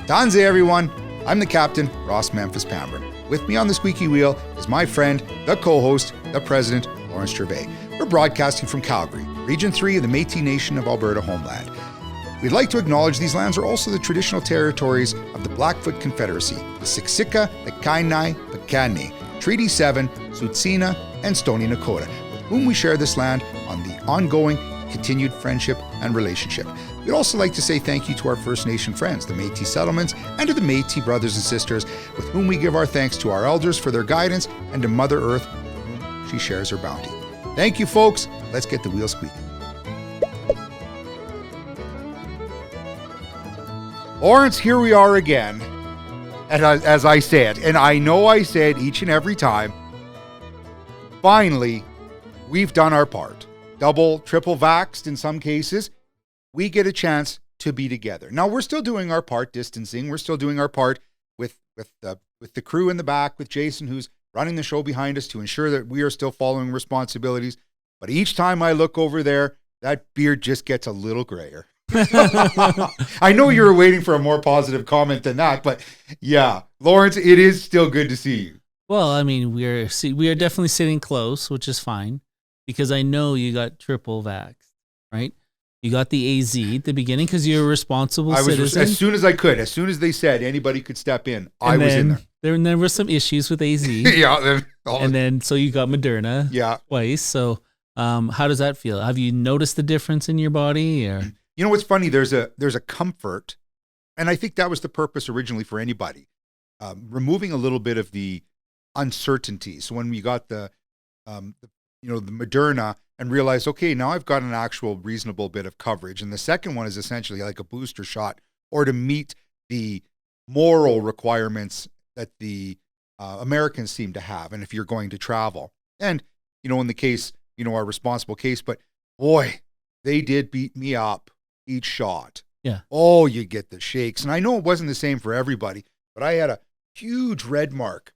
Danze, everyone. I'm the captain, Ross Memphis Pambrin. With me on the squeaky wheel is my friend, the co-host, the president, Lawrence Gervais. We're broadcasting from Calgary, Region 3 of the Métis Nation of Alberta homeland. We'd like to acknowledge these lands are also the traditional territories of the Blackfoot Confederacy, the Siksika, the Kainai, Piikani, Treaty 7, Tsuut'ina, and Stoney Nakoda, with whom we share this land on the ongoing, continued friendship and relationship. We'd also like to say thank you to our First Nation friends, the Métis settlements, and to the Métis brothers and sisters, with whom we give our thanks to our elders for their guidance and to Mother Earth, with whom she shares her bounty. Thank you, folks. Let's get the wheel squeaking. Lawrence, here we are again. And as I said, and I know I said each and every time, finally, we've done our part. Double, triple vaxxed in some cases. We get a chance to be together. Now, we're still doing our part distancing. We're still doing our part with the crew in the back, with Jason, who's running the show behind us to ensure that we are still following responsibilities. But each time I look over there, that beard just gets a little grayer. I know you were waiting for a more positive comment than that, but yeah, Lawrence, it is still good to see you. Well, I mean, we are definitely sitting close, which is fine, because I know you got triple vaxxed, right? You got the AZ at the beginning because you're a responsible citizen. As soon as I could, as soon as they said anybody could step in, I was in there. There were some issues with AZ. Yeah. And then, so you got Moderna twice. So how does that feel? Have you noticed the difference in your body? Or? You know what's funny? There's a comfort, and I think that was the purpose originally for anybody, removing a little bit of the uncertainty. So when we got the Moderna and realized, okay, now I've got an actual reasonable bit of coverage, and the second one is essentially like a booster shot, or to meet the moral requirements that the Americans seem to have, and if you're going to travel, and in the case, our responsible case, but boy, they did beat me up. Each shot. Yeah. Oh, you get the shakes. And I know it wasn't the same for everybody, but I had a huge red mark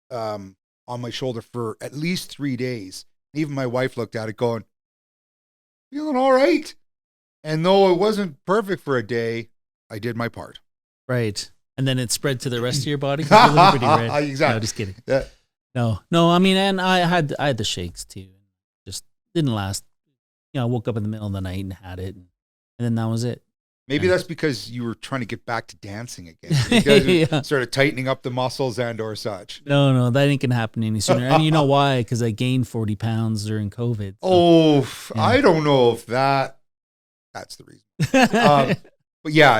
on my shoulder for at least 3 days. Even my wife looked at it going, feeling all right. And though it wasn't perfect for a day, I did my part. Right. And then it spread to the rest of your body? You're looking pretty red. Exactly. No, just kidding. No, I mean, and I had the shakes too. Just didn't last. I woke up in the middle of the night and had it. And then that was it. Maybe that's because you were trying to get back to dancing again. You guys sort of tightening up the muscles and or such. No, that ain't going to happen any sooner. And you know why? Because I gained 40 pounds during COVID. So, I don't know if that's the reason. But yeah,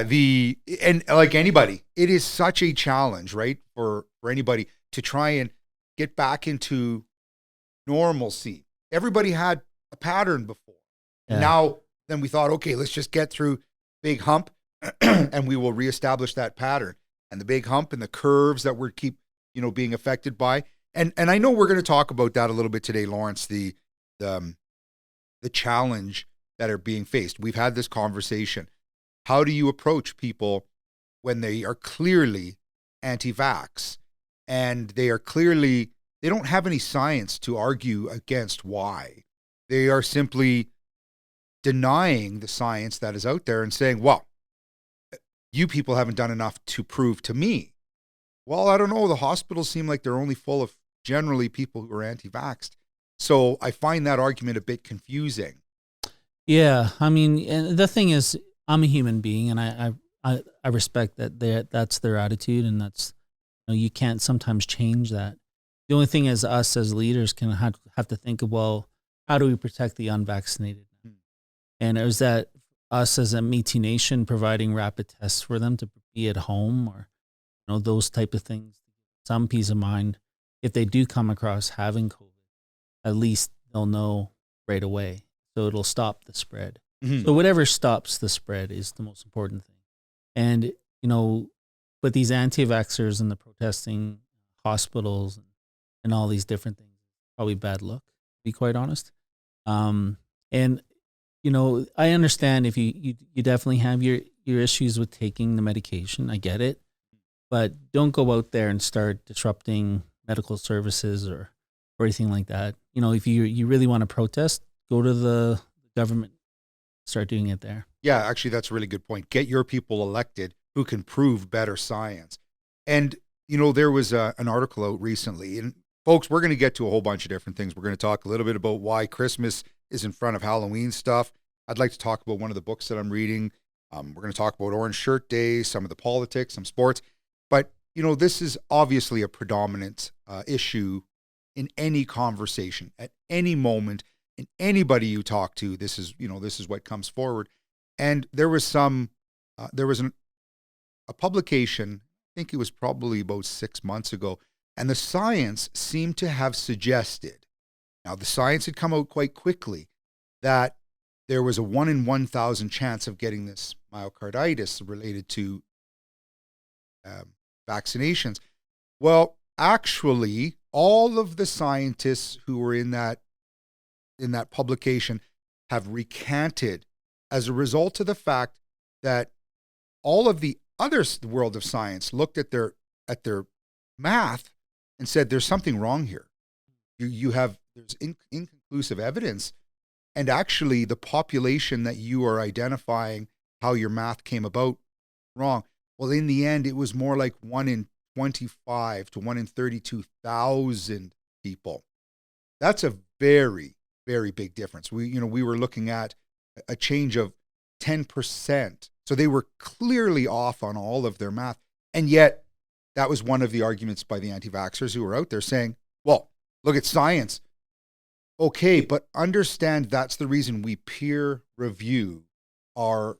and like anybody, it is such a challenge, right? For anybody to try and get back into normalcy. Everybody had a pattern before. Yeah. Now, then we thought, okay, let's just get through big hump and we will reestablish that pattern. And the big hump and the curves that we're being affected by. And I know we're going to talk about that a little bit today, Lawrence, the challenge that are being faced. We've had this conversation. How do you approach people when they are clearly anti-vax and they don't have any science to argue against why? They are simply denying the science that is out there and saying, well, you people haven't done enough to prove to me. Well, I don't know. The hospitals seem like they're only full of generally people who are anti-vaxxed. So I find that argument a bit confusing. Yeah. I mean, and the thing is, I'm a human being and I respect that that's their attitude, and that's, you can't sometimes change that. The only thing is us as leaders can have to think of, well, how do we protect the unvaccinated? And is that us as a Métis Nation providing rapid tests for them to be at home, or those type of things? Some peace of mind if they do come across having COVID. At least they'll know right away, so it'll stop the spread. Mm-hmm. So whatever stops the spread is the most important thing. And but these anti-vaxxers and the protesting hospitals and all these different things, probably bad luck, to be quite honest. And I understand if you definitely have your issues with taking the medication. I get it. But don't go out there and start disrupting medical services or anything like that. If you really want to protest, go to the government, start doing it there. Yeah, actually, that's a really good point. Get your people elected who can prove better science. And, you know, there was an article out recently, and folks, we're going to get to a whole bunch of different things. We're going to talk a little bit about why Christmas is in front of Halloween stuff. I'd like to talk about one of the books that I'm reading. We're going to talk about Orange Shirt Day, some of the politics, some sports. But, you know, this is obviously a predominant issue in any conversation, at any moment, in anybody you talk to. This is, you know, this is what comes forward. And there was a publication, I think it was probably about 6 months ago, and the science seemed to have suggested, now the science had come out quite quickly, that there was a 1 in 1,000 chance of getting this myocarditis related to vaccinations. Well, actually, all of the scientists who were in that publication have recanted as a result of the fact that all of the other world of science looked at their math and said, there's something wrong here. There's inconclusive evidence. And actually the population that you are identifying how your math came about wrong. Well, in the end, it was more like 1 in 25 to 1 in 32,000 people. That's a very, very big difference. We were looking at a change of 10%. So they were clearly off on all of their math. And yet that was one of the arguments by the anti-vaxxers who were out there saying, well, look at science. Okay, but understand that's the reason we peer review our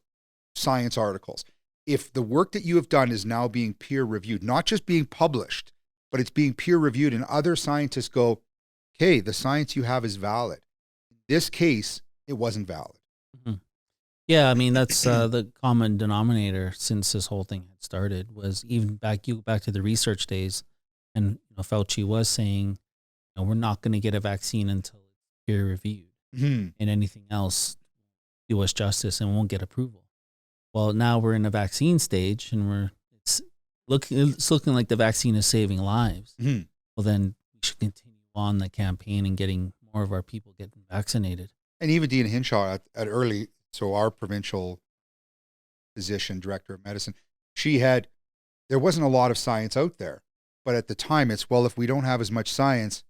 science articles. If the work that you have done is now being peer reviewed, not just being published, but it's being peer reviewed, and other scientists go, okay, the science you have is valid. In this case, it wasn't valid. Mm-hmm. Yeah, I mean, that's the common denominator since this whole thing had started, was even back to the research days, and Fauci was saying, we're not going to get a vaccine until it's peer reviewed, and anything else do us justice and won't get approval. Well, now we're in a vaccine stage, and it's looking like the vaccine is saving lives. Well, then we should continue on the campaign and getting more of our people getting vaccinated. And even Dean Hinshaw so our provincial physician, director of medicine, there wasn't a lot of science out there. But at the time, it's, well, if we don't have as much science,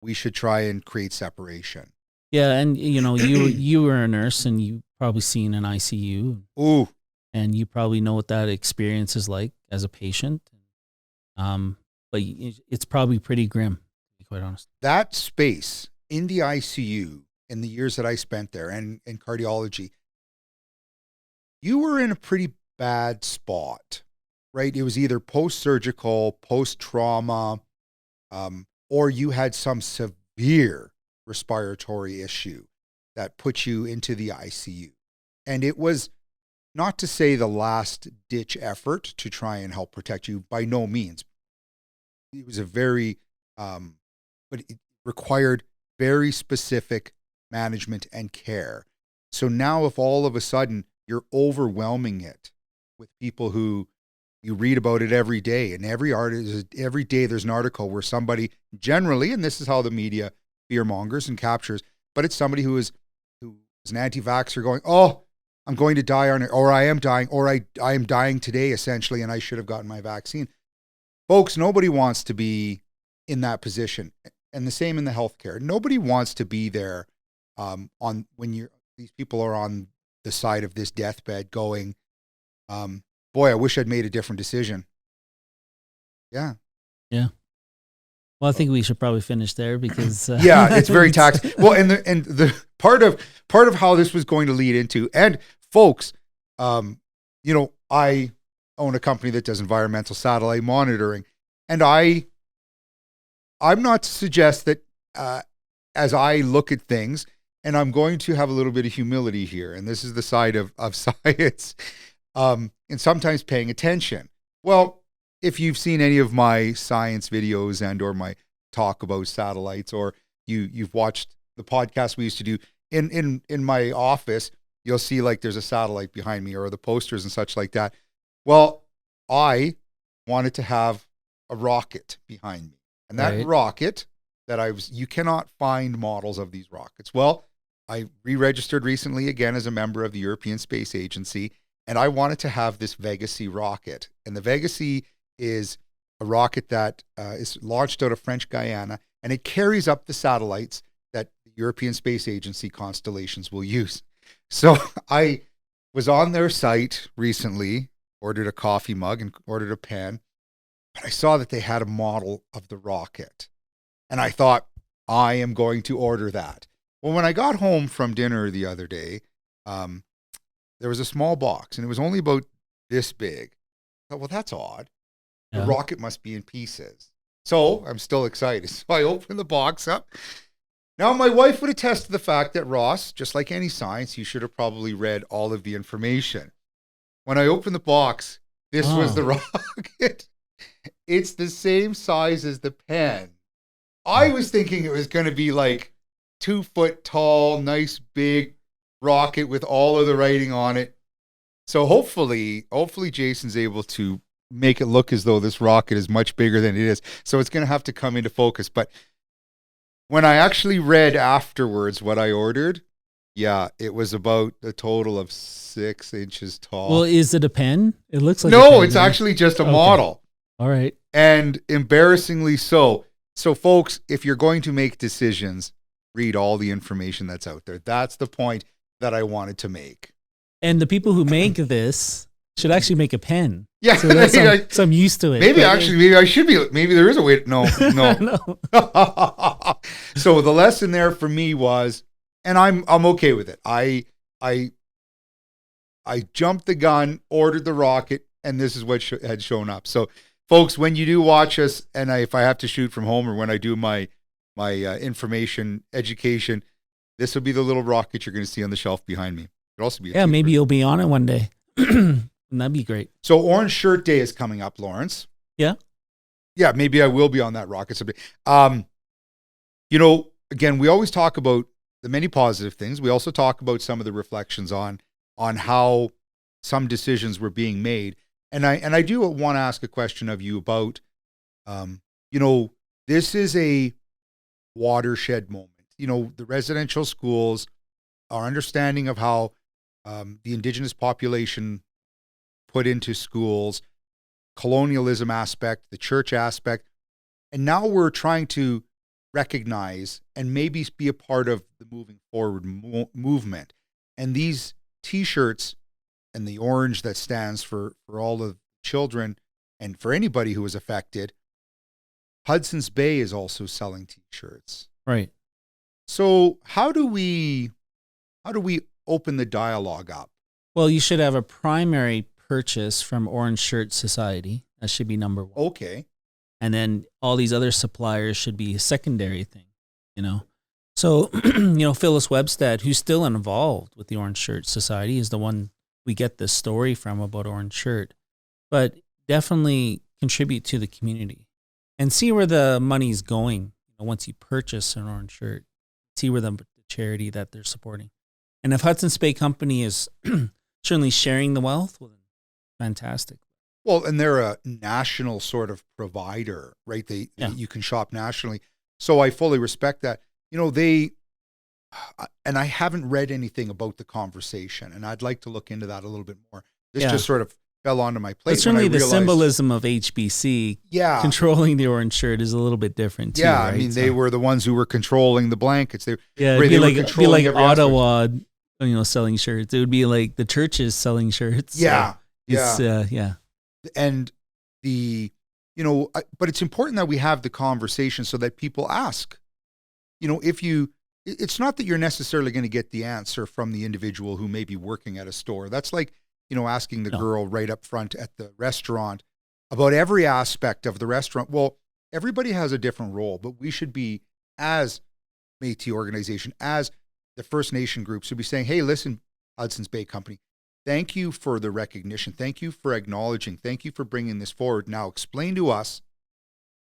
we should try and create separation. Yeah, and you were a nurse, and you probably seen an ICU. Ooh. And you probably know what that experience is like as a patient. But it's probably pretty grim, to be quite honest. That space in the ICU, in the years that I spent there, and in cardiology, you were in a pretty bad spot, right? It was either post-surgical, post-trauma, or you had some severe respiratory issue that put you into the ICU. And it was not to say the last ditch effort to try and help protect you, by no means. It was but it required very specific management and care. So now if all of a sudden you're overwhelming it with people who you read about it every day, and every day there's an article where somebody generally, and this is how the media fearmongers and captures, but it's somebody who is an anti-vaxxer going, oh, I'm going to die or I am dying, or I am dying today essentially, and I should have gotten my vaccine. Folks, nobody wants to be in that position. And the same in the healthcare. Nobody wants to be there these people are on the side of this deathbed going, boy, I wish I'd made a different decision. Yeah. Yeah. Well, I think we should probably finish there because yeah, it's very taxing. Well, and the part of how this was going to lead into, and folks, I own a company that does environmental satellite monitoring, and I'm not to suggest that as I look at things, and I'm going to have a little bit of humility here, and this is the side of science, and sometimes paying attention. Well, if you've seen any of my science videos and or my talk about satellites, or you've watched the podcast we used to do in my office, you'll see like there's a satellite behind me, or the posters and such like that. Well, I wanted to have a rocket behind me. And that rocket you cannot find models of these rockets. Well, I re-registered recently again as a member of the European Space Agency, and I wanted to have this Vega C rocket. And the Vega C is a rocket that is launched out of French Guiana, and it carries up the satellites that the European Space Agency constellations will use. So I was on their site recently, ordered a coffee mug and ordered a pen, but I saw that they had a model of the rocket. And I thought, I am going to order that. Well, when I got home from dinner the other day, there was a small box, and it was only about this big. I thought, well, that's odd. The rocket must be in pieces. So I'm still excited. So I opened the box up. Now, my wife would attest to the fact that, Ross, just like any science, you should have probably read all of the information. When I opened the box, this was the rocket. It's the same size as the pen. I was thinking it was going to be like 2 foot tall, nice big rocket with all of the writing on it. So hopefully Jason's able to make it look as though this rocket is much bigger than it is. So it's going to have to come into focus. But when I actually read afterwards what I ordered, yeah, it was about a total of 6 inches tall. Well, is it a pen? It looks like no, it's actually just a model. All right. And embarrassingly so. So folks, if you're going to make decisions, read all the information that's out there. That's the point that I wanted to make. And the people who make this should actually make a pen. Yeah. So I'm used to it. Maybe I should be. Maybe there is a way. No. No. So the lesson there for me was, and I'm okay with it. I jumped the gun, ordered the rocket, and this is what had shown up. So folks, when you do watch us, and if I have to shoot from home or when I do my information education, this will be the little rocket you're going to see on the shelf behind me. It'll also be maybe you'll be on it one day. That'd be great. So Orange Shirt Day is coming up, Lawrence. Yeah. Yeah, maybe I will be on that rocket someday. Again, we always talk about the many positive things. We also talk about some of the reflections on how some decisions were being made. And I do want to ask a question of you about, this is a watershed moment. The residential schools, our understanding of how the Indigenous population put into schools, colonialism aspect, the church aspect, and now we're trying to recognize and maybe be a part of the moving forward movement. And these T-shirts and the orange that stands for all the children and for anybody who was affected, Hudson's Bay is also selling T-shirts. Right. So how do we open the dialogue up? Well, you should have a primary purchase from Orange Shirt Society. That should be number one. Okay. And then all these other suppliers should be a secondary thing, So, Phyllis Webstad, who's still involved with the Orange Shirt Society, is the one we get this story from about Orange Shirt. But definitely contribute to the community and see where the money's going. Once you purchase an Orange Shirt, see where the charity that they're supporting. And if Hudson's Bay Company is certainly sharing the wealth, well, fantastic. Well, and they're a national sort of provider, right? You can shop nationally. So I fully respect that. And I haven't read anything about the conversation, and I'd like to look into that a little bit more. This just sort of fell onto my plate. But certainly the symbolism of HBC controlling the orange shirt is a little bit different too. Yeah, right? I mean, they were the ones who were controlling the blankets. It'd be like Ottawa, selling shirts. It would be like the churches selling shirts. Yeah, yeah. And but it's important that we have the conversation so that people ask. It's not that you're necessarily going to get the answer from the individual who may be working at a store. That's like, asking the girl right up front at the restaurant about every aspect of the restaurant. Well, everybody has a different role, but we should be, as Métis organization, as the First Nation group, should be saying, hey, listen, Hudson's Bay Company, thank you for the recognition. Thank you for acknowledging. Thank you for bringing this forward. Now explain to us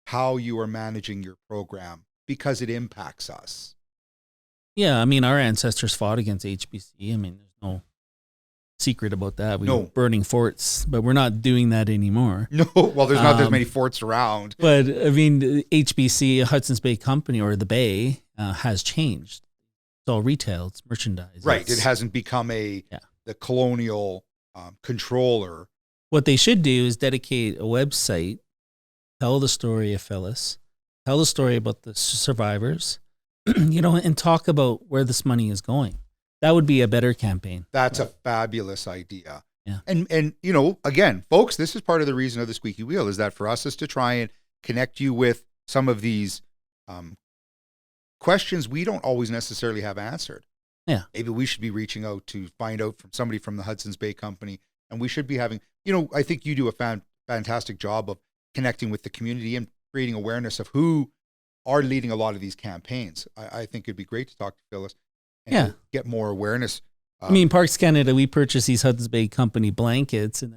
how you are managing your program because it impacts us. Yeah, I mean, our ancestors fought against HBC. I mean, there's no secret about that. We were burning forts, but we're not doing that anymore. No, well, there's not that many forts around. But, I mean, HBC, Hudson's Bay Company, or the Bay, has changed. It's all retail. It's merchandise. Right. It hasn't become the colonial controller. What they should do is dedicate a website, tell the story of Phyllis, tell the story about the survivors, and talk about where this money is going. That would be a better campaign. That's a fabulous idea. Yeah. And again, folks, this is part of the reason of the Squeaky Wheel, is that for us is to try and connect you with some of these questions we don't always necessarily have answered. Yeah. Maybe we should be reaching out to find out from somebody from the Hudson's Bay Company, and we should be having, I think you do a fantastic job of connecting with the community and creating awareness of who are leading a lot of these campaigns. I think it'd be great to talk to Phyllis and get more awareness. Parks Canada, we purchased these Hudson's Bay Company blankets, and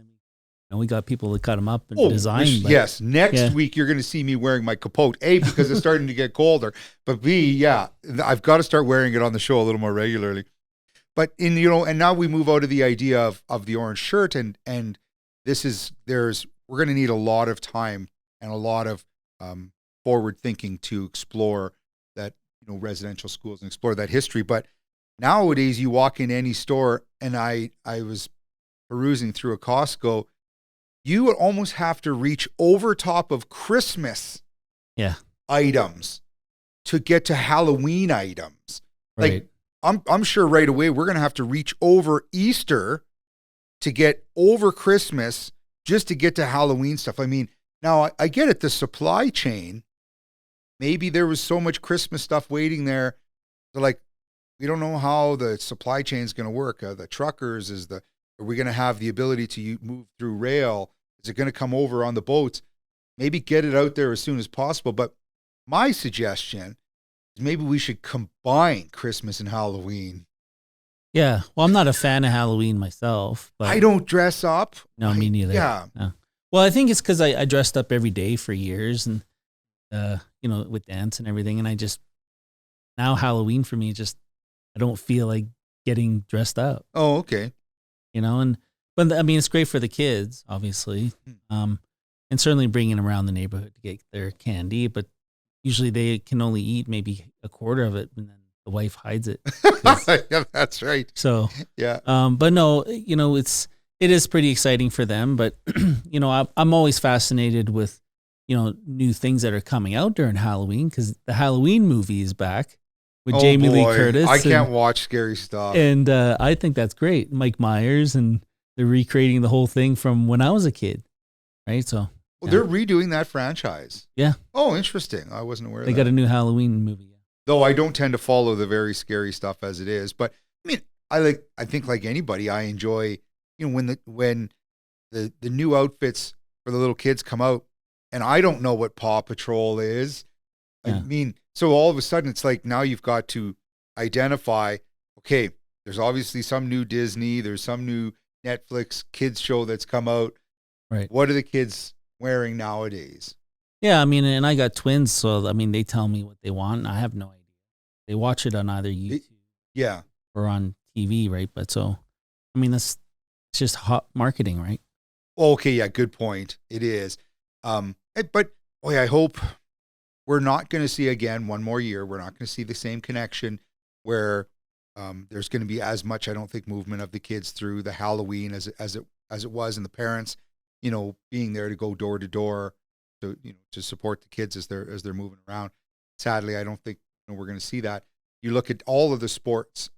we got people to cut them up and design. Yes, next week you're going to see me wearing my capote. A, because it's starting to get colder, but B, I've got to start wearing it on the show a little more regularly. But and now we move out of the idea of the orange shirt, and we're going to need a lot of time and a lot of forward thinking to explore that residential schools and explore that history. But nowadays, you walk in any store, and I was perusing through a Costco. You would almost have to reach over top of Christmas items to get to Halloween items. Right. Like I'm sure right away we're going to have to reach over Easter to get over Christmas just to get to Halloween stuff. I mean, now I get it, the supply chain. Maybe there was so much Christmas stuff waiting there. They're like, we don't know how the supply chain is going to work. The truckers, are we going to have the ability to move through rail? Is it going to come over on the boats? Maybe get it out there as soon as possible. But my suggestion is maybe we should combine Christmas and Halloween. Yeah. Well, I'm not a fan of Halloween myself. But I don't dress up. No, me neither. Yeah. No. Well, I think it's because I dressed up every day for years, and with dance and everything. And now Halloween for me, I don't feel like getting dressed up. Oh, okay. But I mean, it's great for the kids, obviously. And certainly bringing them around the neighborhood to get their candy, but usually they can only eat maybe a quarter of it, and then the wife hides it. Yeah, that's right. So, yeah. But no, it is pretty exciting for them, but I'm always fascinated with, new things that are coming out during Halloween, because the Halloween movie is back with Jamie Lee Curtis. I can't watch scary stuff. And I think that's great. Mike Myers, and they're recreating the whole thing from when I was a kid, right? So they're redoing that franchise. Yeah. Oh, interesting. I wasn't aware of that. They got a new Halloween movie. Though I don't tend to follow the very scary stuff as it is. But I mean, I think like anybody, I enjoy, when the new outfits for the little kids come out, and I don't know what Paw Patrol is. I mean, so all of a sudden it's like now you've got to identify, okay, there's obviously some new Disney, there's some new Netflix kids show that's come out. Right. What are the kids wearing nowadays? Yeah, I mean, and I got twins, so I mean, they tell me what they want, and I have no idea. They watch it on either YouTube or on TV, right? But so, I mean, it's just hot marketing, right? Okay, yeah, good point. It is. But boy, I hope we're not going to see again one more year. We're not going to see the same connection where there's going to be as much, I don't think, movement of the kids through the Halloween as it was, and the parents, being there to go door to door to support the kids as they're moving around. Sadly, I don't think we're going to see that. You look at all of the sports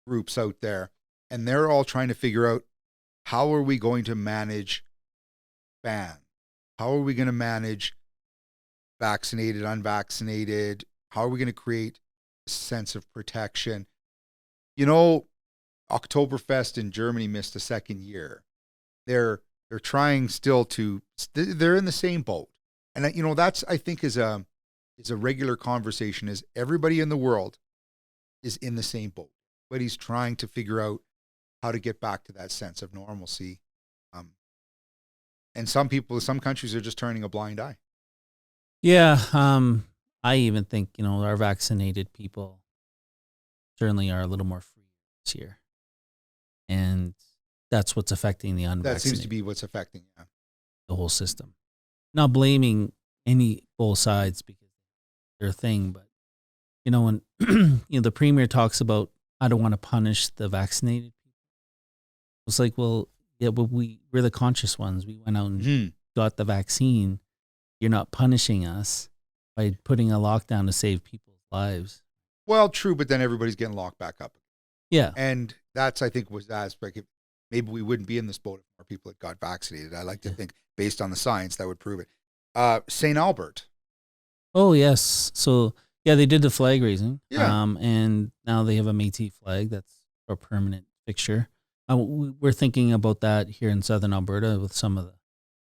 groups out there, and they're all trying to figure out, how are we going to manage fans? How are we going to manage vaccinated, unvaccinated? How are we going to create a sense of protection? Oktoberfest in Germany missed a second year. They're trying still they're in the same boat. And that's, I think, is a regular conversation, is everybody in the world is in the same boat. Everybody's trying to figure out how to get back to that sense of normalcy. And some countries are just turning a blind eye. Yeah. I even think, our vaccinated people certainly are a little more free this year. And that's what's affecting the unvaccinated. That seems to be what's affecting the whole system. Not blaming both sides because they're a thing, but when the premier talks about, I don't want to punish the vaccinated people. It's like, well, yeah, but we're the conscious ones. We went out and Mhm. got the vaccine. You're not punishing us by putting a lockdown to save people's lives. Well, true, but then everybody's getting locked back up. Yeah. And that's, I think, was the aspect. If maybe we wouldn't be in this boat if more people had got vaccinated. I like to Yeah. think, based on the science, that would prove it. St. Albert. Oh, yes. So, yeah, they did the flag raising. Yeah. And now they have a Métis flag that's a permanent fixture. We're thinking about that here in southern Alberta with some of the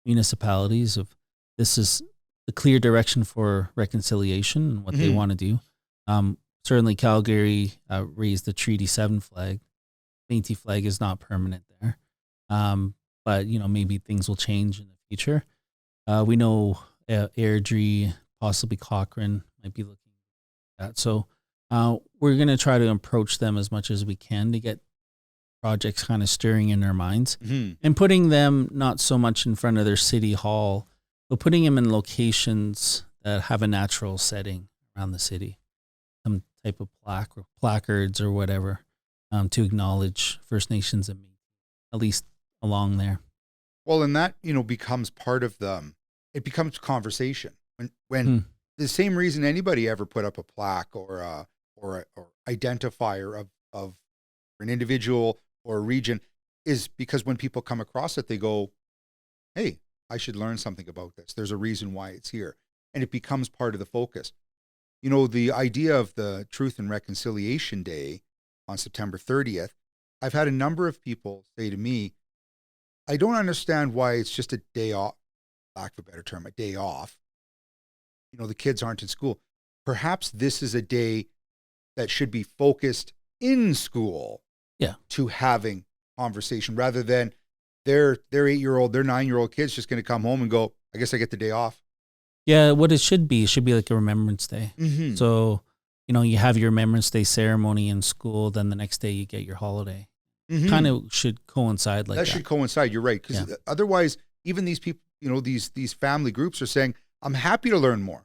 municipalities of this is the clear direction for reconciliation and what they Mhm. want to do. Certainly Calgary raised the Treaty 7 flag. Métis flag is not permanent there. But, maybe things will change in the future. We know Airdrie, possibly Cochrane might be looking at that. So we're going to try to approach them as much as we can to get projects kind of stirring in their minds Mhm. and putting them not so much in front of their city hall, but putting them in locations that have a natural setting around the city, some type of plaque or placards or whatever to acknowledge First Nations and me, at least along there. Well, and that, becomes part of it becomes conversation. When the same reason anybody ever put up a plaque or identifier of an individual or a region is because when people come across it, they go, hey, I should learn something about this. There's a reason why it's here. And it becomes part of the focus. The idea of the Truth and Reconciliation Day on September 30th, I've had a number of people say to me, I don't understand why it's just a day off, lack of a better term, a day off. The kids aren't in school. Perhaps this is a day that should be focused in school to having conversation rather than their 8-year-old, their 9-year-old kids just going to come home and go, I guess I get the day off. Yeah, what it should be like a Remembrance Day. Mm-hmm. So, you have your Remembrance Day ceremony in school, then the next day you get your holiday. Mm-hmm. Kind of should coincide like that. That should coincide. You're right. Because otherwise, even these people, these family groups are saying, I'm happy to learn more.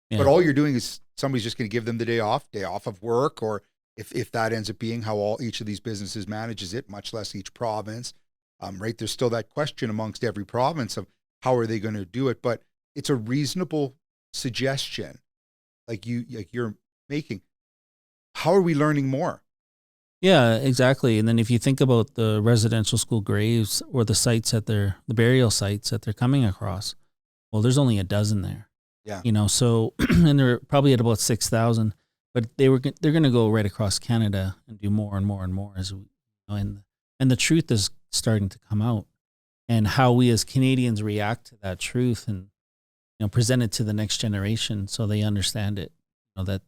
Yeah. But all you're doing is somebody's just going to give them the day off of work, or if that ends up being how each of these businesses manages it, much less each province. Right. There's still that question amongst every province of how are they going to do it. But it's a reasonable suggestion like you're making. How are we learning more? Yeah, exactly. And then if you think about the residential school graves or the sites the burial sites that they're coming across, well, there's only a dozen there. Yeah. So, and they're probably at about 6,000, but they're going to go right across Canada and do more and more and more and the truth is starting to come out, and how we as Canadians react to that truth and, present it to the next generation so they understand it, that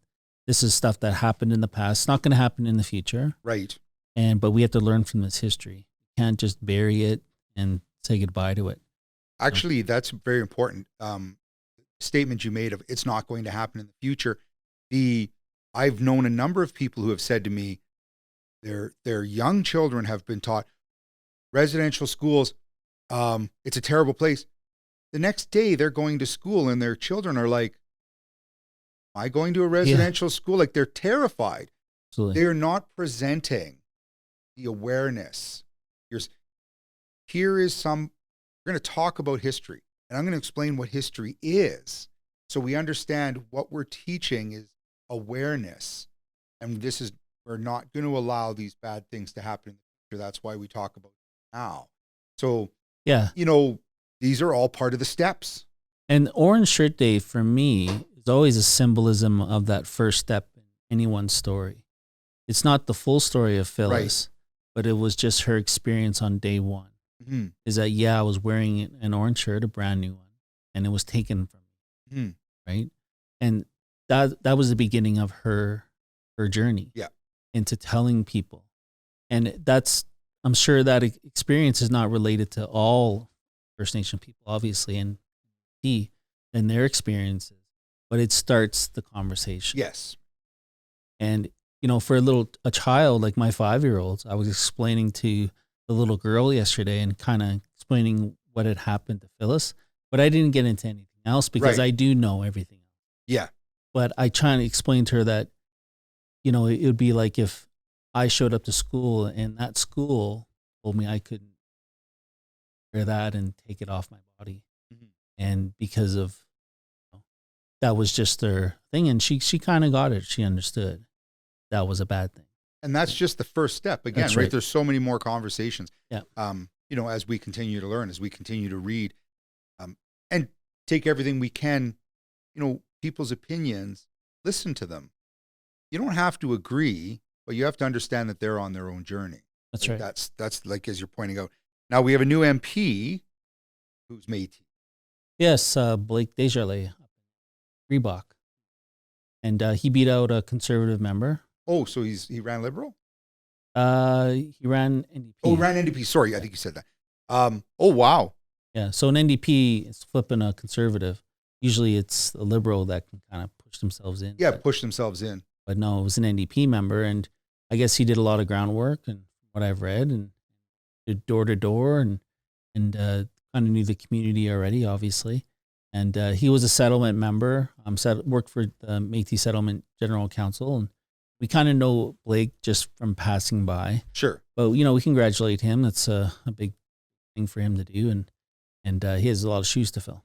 this is stuff that happened in the past. It's not going to happen in the future. Right. But we have to learn from this history. We can't just bury it and say goodbye to it. Actually, that's very important. Statement you made of it's not going to happen in the future. I've known a number of people who have said to me, their young children have been taught residential schools. It's a terrible place. The next day they're going to school and their children are like, am I going to a residential school? Like, they're terrified. Absolutely. They're not presenting the awareness. We're going to talk about history, and I'm going to explain what history is so we understand what we're teaching is awareness. And we're not going to allow these bad things to happen in the future. That's why we talk about it now. So, these are all part of the steps. And Orange Shirt Day for me is always a symbolism of that first step in anyone's story. It's not the full story of Phyllis, but it was just her experience on day one. Mm-hmm. Is that, I was wearing an orange shirt, a brand new one, and it was taken from me. Mm-hmm. Right. And that was the beginning of her journey into telling people. And I'm sure that experience is not related to all First Nation people, obviously, and their experiences, but it starts the conversation. Yes. And, for a child like my 5-year-olds, I was explaining to the little girl yesterday and kind of explaining what had happened to Phyllis, but I didn't get into anything else because I do know everything else. Yeah. But I try to explain to her that, it would be like if I showed up to school and that school told me I couldn't wear that and take it off my body. Mhm. And because of that was just their thing, and she kind of got it. She understood that was a bad thing. And that's just the first step. Again, That's right? right. There's so many more conversations. Yeah. As we continue to learn, as we continue to read, and take everything we can, people's opinions, listen to them. You don't have to agree, but you have to understand that they're on their own journey. That's Like, right. That's like, as you're pointing out. Now we have a new MP who's Métis. Yes, Blake Desjardins, Reebok, and he beat out a conservative member. Oh, so he ran Liberal? He ran NDP. Oh, he ran NDP. Sorry, I think you said that. Oh, wow. Yeah, so an NDP is flipping a conservative. Usually it's a Liberal that can kind of push themselves in. Yeah, push themselves in. But no, it was an NDP member, and I guess he did a lot of groundwork and what I've read, and did door to door, and kind of knew the community already, obviously. And he was a settlement member. Worked for the Métis Settlement General Council, and we kind of know Blake just from passing by. Sure. But we congratulate him. That's a big thing for him to do, and he has a lot of shoes to fill.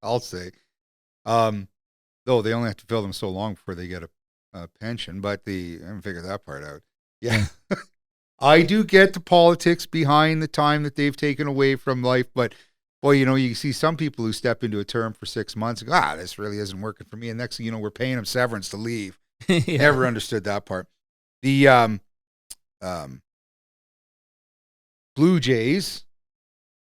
I'll say. Though they only have to fill them so long before they get a pension, but I haven't figured that part out. Yeah. I do get the politics behind the time that they've taken away from life, but boy, you see some people who step into a term for 6 months and go, this really isn't working for me. And next thing you know, we're paying them severance to leave. Yeah. Never understood that part. The Blue Jays.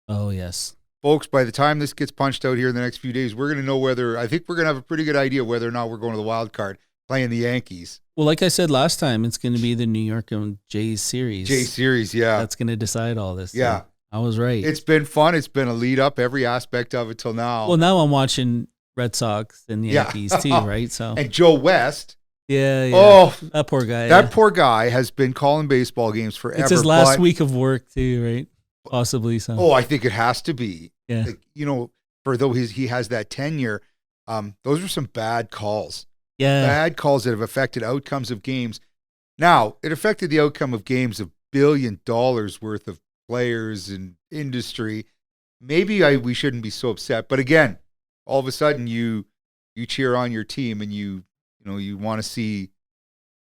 Oh, yes. Folks, by the time this gets punched out here in the next few days, we're going to know I think we're going to have a pretty good idea whether or not we're going to the wild card playing the Yankees. Well, like I said last time, it's going to be the New York and Jays series. Jays series, yeah. That's going to decide all this. Yeah. So I was right. It's been fun. It's been a lead up, every aspect of it till now. Well, now I'm watching Red Sox and the Yankees too, right? So and Joe West. Yeah. Oh, that poor guy. That poor guy has been calling baseball games forever. It's his last week of work too, right? Possibly so. Oh, I think it has to be. Yeah. For though he has that tenure, those were some bad calls. Yeah. Bad calls that have affected outcomes of games. Now, it affected the outcome of games of $1 billion worth of players and industry. Maybe we shouldn't be so upset. But again, all of a sudden you cheer on your team and you want to see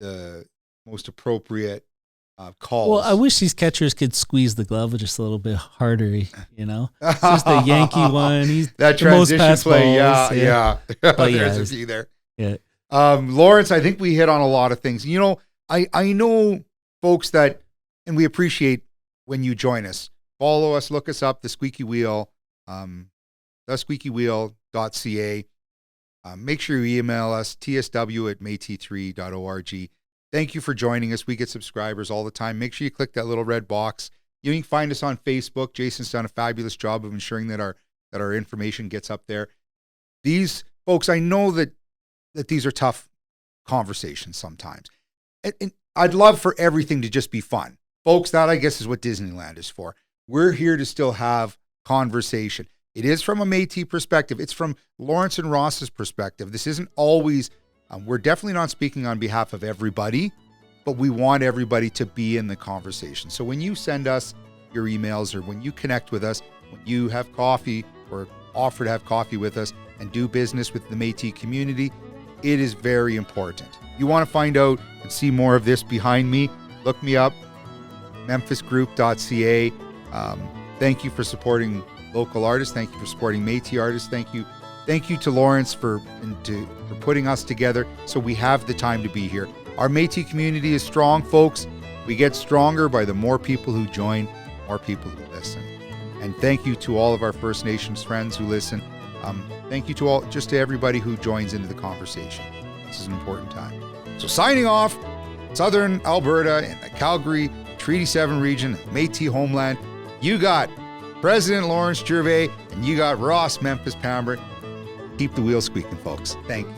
the most appropriate calls. Well, I wish these catchers could squeeze the glove just a little bit harder, It's just the Yankee one. He's that the most transition pass play, balls. yeah. But There's yeah, a few there. Yeah. Lawrence, I think we hit on a lot of things. I know folks that, and we appreciate when you join us. Follow us, look us up, The Squeaky Wheel, thesqueakywheel.ca. Make sure you email us, tsw@métis3.org. Thank you for joining us. We get subscribers all the time. Make sure you click that little red box. You can find us on Facebook. Jason's done a fabulous job of ensuring that our information gets up there. These folks, I know that these are tough conversations sometimes. And I'd love for everything to just be fun. Folks, that I guess is what Disneyland is for. We're here to still have conversation. It is from a Métis perspective. It's from Lawrence and Ross's perspective. This isn't always, we're definitely not speaking on behalf of everybody, but we want everybody to be in the conversation. So when you send us your emails or when you connect with us, when you have coffee or offer to have coffee with us and do business with the Métis community, it is very important. You want to find out and see more of this behind me, look me up, memphisgroup.ca. Thank you for supporting local artists. Thank you for supporting Métis artists. Thank you to Lawrence for putting us together so we have the time to be here. Our Métis community is strong, folks. We get stronger by the more people who join, more people who listen. And thank you to all of our First Nations friends who listen. Thank you to everybody who joins into the conversation. This is an important time. So signing off, Southern Alberta in the Calgary Treaty 7 region, Métis homeland, you got President Lawrence Gervais and you got Ross Memphis Pambrick. Keep the wheel squeaking, folks. Thank you.